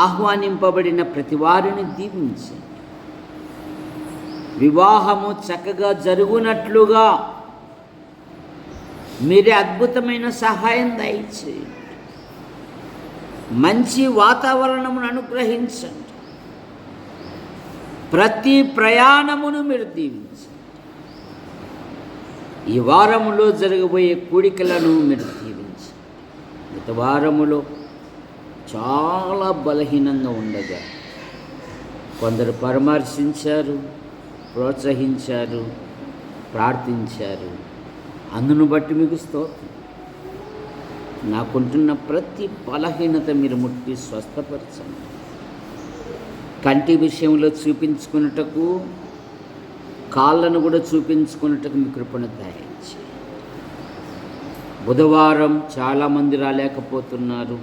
ఆహ్వానింపబడిన ప్రతి వారిని దీవించండి. వివాహము చక్కగా జరుగునట్లుగా మీరే అద్భుతమైన సహాయం దయచేయండి. మంచి వాతావరణమును అనుగ్రహించండి. ప్రతి ప్రయాణమును మీరు దీవించండి. ఈ వారములో జరగబోయే కూడికలను మీరు దీవించండి. గత వారములో చాలా బలహీనంగా ఉండగా కొందరు పరామర్శించారు, ప్రోత్సహించారు, ప్రార్థించారు. అందును బట్టి మీకు స్తోత్రం. నాకుంటున్న ప్రతి బలహీనత మీరు ముట్టి స్వస్థపరచండి. కంటి విషయంలో చూపించుకున్నటకు, కాళ్ళను కూడా చూపించుకున్నటకు మీ కృపను దయచేయండి. బుధవారం చాలామంది రాలేకపోతున్నారు,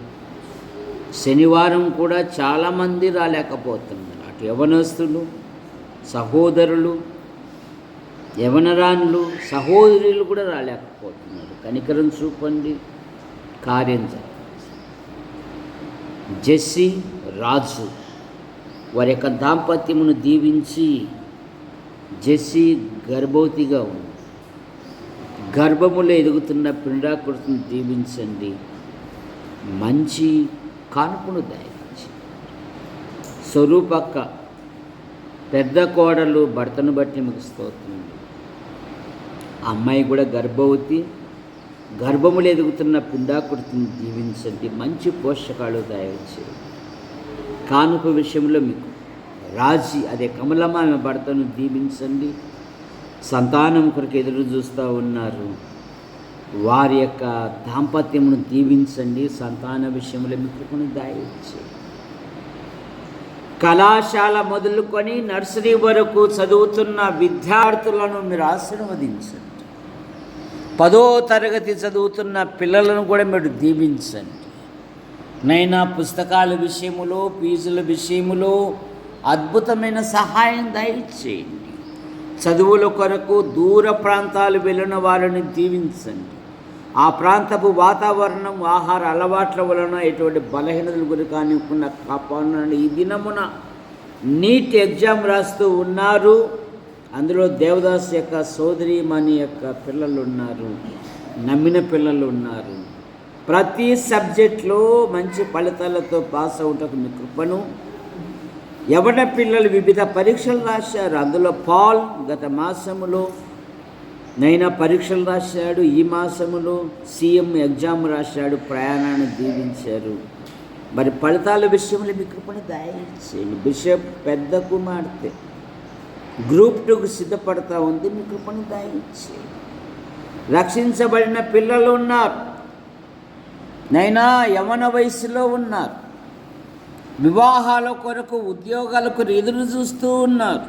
శనివారం కూడా చాలామంది రాలేకపోతున్నారు. అటు యవనస్తులు, సహోదరులు, యవనరాన్లు, సహోదరులు కూడా రాలేకపోతున్నారు. కనికరం చూపండి, కార్యం జరగాలి. జెస్సీ, రాజు వారి యొక్క దాంపత్యమును దీవించి, జెస్సీ గర్భవతిగా ఉంది, గర్భములో ఎదుగుతున్న పిండాకృతిని దీవించండి. మంచి కానుపును దయచేయండి. స్వరూపక్క పెద్ద కోడలు భర్తను బట్టి మీకు స్తోత్రం. అమ్మాయి కూడా గర్భవతి, గర్భములు ఎదుగుతున్న పిండాకృతిని దీవించండి. మంచి పోషకాలు దయచేయండి. కానుక విషయంలో మీకు రాజీ, అదే కమలమ్మ, ఆమె భర్తను దీవించండి. సంతానం కొరకు ఎదురు చూస్తూ ఉన్నారు, వారి యొక్క దాంపత్యమును దీవించండి. సంతాన విషయంలో మీ కృపను దయచేయండి. కళాశాల మొదలుకొని నర్సరీ వరకు చదువుతున్న విద్యార్థులను మీరు ఆశీర్వదించండి. 10వ తరగతి చదువుతున్న పిల్లలను కూడా మీరు దీవించండి. నైనా పుస్తకాల విషయములో, ఫీజుల విషయములో అద్భుతమైన సహాయం దయచేయండి. చదువుల కొరకు దూర ప్రాంతాలు వెళ్ళిన వారిని దీవించండి. ఆ ప్రాంతపు వాతావరణం, ఆహార అలవాట్ల వలన ఎటువంటి బలహీనతల గురి కానివ్వకుండా కాపాడండి. ఈ దినమున నీట్ ఎగ్జామ్ రాస్తూ ఉన్నారు, అందులో దేవదాస్ యొక్క సోదరీమణి యొక్క పిల్లలు ఉన్నారు, నమ్మిన పిల్లలు ఉన్నారు. ప్రతి సబ్జెక్ట్లో మంచి ఫలితాలతో పాస్ అవుటకు మీ కృపను. యవన పిల్లలు వివిధ పరీక్షలు రాశారు, అందులో పాల్ గత మాసములో నైనా పరీక్షలు రాశాడు, ఈ మాసములో సీఎం ఎగ్జామ్ రాశాడు, ప్రయాణాన్ని దీవించారు. మరి ఫలితాల విషయంలో మీ కృపను దయచేయండి. బిషప్ పెద్ద కుమార్తె గ్రూప్ 2కు సిద్ధపడతా ఉంది, మీ కృపను దయచేయండి. రక్షించబడిన పిల్లలు ఉన్నారు, నైనా యవన వయసులో ఉన్నారు, వివాహాల కొరకు ఉద్యోగాలకు ఎదురు చూస్తూ ఉన్నారు.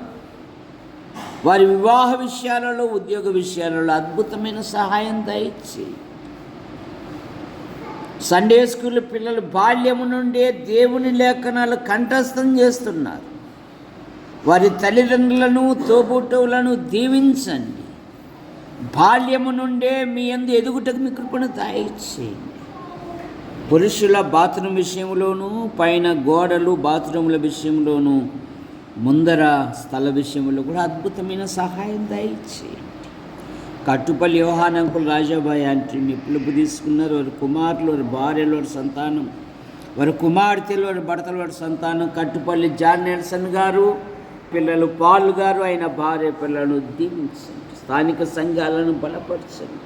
వారి వివాహ విషయాలలో, ఉద్యోగ విషయాలలో అద్భుతమైన సహాయం దయచి సండే స్కూల్ పిల్లలు బాల్యము నుండే దేవుని లేఖనాలు కంఠస్థం చేస్తున్నారు. వారి తల్లిదండ్రులను, తోబుట్టువులను దీవించండి. బాల్యము నుండే మీ యందు ఎదుగుటకు మీ కృపను దయచేయండి. పురుషుల బాత్రూమ్ విషయంలోనూ, పైన గోడలు బాత్రూముల విషయంలోనూ, ముందర స్థల విషయంలో కూడా అద్భుతమైన సహాయం దయచేయండి. కట్టుపల్లి యోహాన్ అంకుల్ రాజాబాయి ఆంటీ పిలుపు తీసుకున్నారు. వారి కుమారులు, వారి భార్యలు, వారి సంతానం, వారి కుమార్తెలు, వారి భర్తలు, వారి సంతానం, కట్టుపల్లి జాన్ నెల్సన్ గారు పిల్లలు, పాల్ గారు ఆయన భార్య పిల్లలను దీవించండి. స్థానిక సంఘాలను బలపరచండి.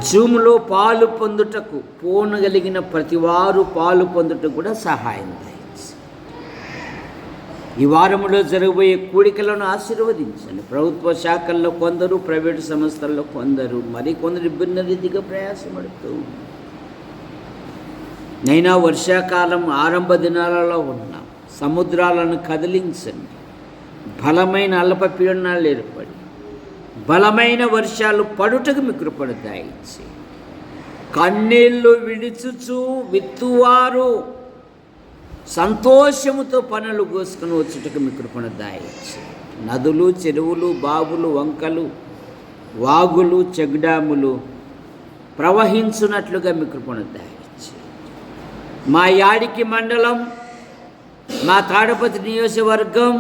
జూమ్లో పాలు పొందుటకు పోనగలిగిన ప్రతివారు పాలు పొందుటకు కూడా సహాయం దయచేయండి. ఈ వారములో జరగబోయే కూడికలను ఆశీర్వదించండి. ప్రభుత్వ శాఖల్లో కొందరు, ప్రైవేటు సంస్థల్లో కొందరు, మరికొందరు భిన్న రీతిగా ప్రయాసపడుతూ నైనా వర్షాకాలం ఆరంభ దినాలలో ఉన్నాం. సముద్రాలను కదిలించండి. బలమైన అల్పపీడనాలు ఏర్పడి బలమైన వర్షాలు పడుటకు మీ కృపను దయచేయండి. కన్నీళ్లు విడిచుచు విత్తువారు సంతోషముతో పనులు కోసుకొని వచ్చుటకు మీ కృపను దయచేయండి. నదులు, చెరువులు, బావులు, వంకలు, వాగులు, చెక్-డ్యాములు ప్రవహించున్నట్లుగా మీ కృపను దయచేయండి. మా యాడికి మండలం, మా తాడపతి నియోజకవర్గం,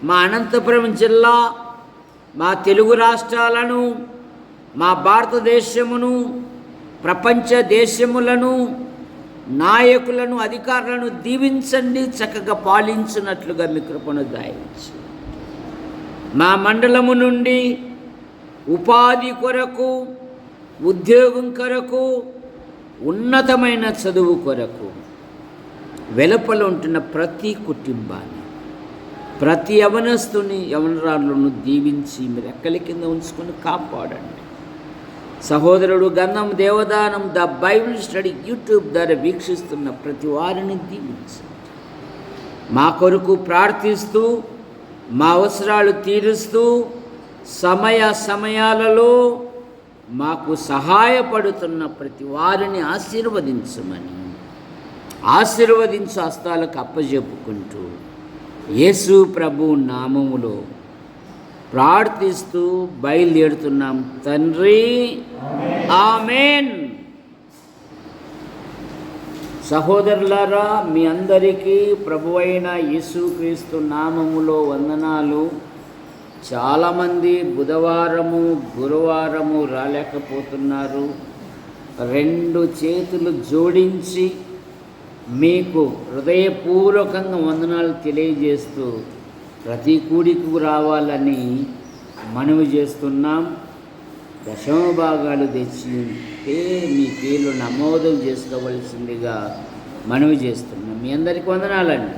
మా అనంతపురం జిల్లా, మా తెలుగు రాష్ట్రాలను, మా భారతదేశమును, ప్రపంచ దేశములను, నాయకులను, అధికారులను దీవించండి. చక్కగా పాలించినట్లుగా మీ కృపను దయచేయండి. మా మండలము నుండి ఉపాధి కొరకు, ఉద్యోగం కొరకు, ఉన్నతమైన చదువు కొరకు వెలుపల ఉంటున్న ప్రతి కుటుంబాన్ని, ప్రతి యవనస్తుని, యవనరాలను దీవించి మీరు రెక్కల కింద ఉంచుకొని కాపాడండి. సహోదరుడు గంధం Devadanam the Bible study YouTube ద్వారా వీక్షిస్తున్న ప్రతి వారిని దీవించండి. మా కొరకు ప్రార్థిస్తూ, మా అవసరాలు తీరుస్తూ, సమయాలలో మాకు సహాయపడుతున్న ప్రతి వారిని ఆశీర్వదించమని, ఆశీర్వదించు హస్తాలకు అప్పజెప్పుకుంటూ యేసు ప్రభు నామములో ప్రార్థిస్తూ బయలుదేరుతున్నాం తండ్రి, ఆమేన్. సహోదరులారా, మీ అందరికీ ప్రభువైన యేసుక్రీస్తు నామములో వందనాలు. చాలామంది బుధవారము, గురువారము రాలేకపోతున్నారు. 2 చేతులు జోడించి మీకు హృదయపూర్వకంగా వందనాలు తెలియజేస్తూ ప్రతి కూడికు రావాలని మనవి చేస్తున్నాం. దశమ భాగాలు తెచ్చి మీ పేర్లు నమోదు చేసుకోవలసిందిగా మనవి చేస్తున్నాం. మీ అందరికీ వందనాలండి.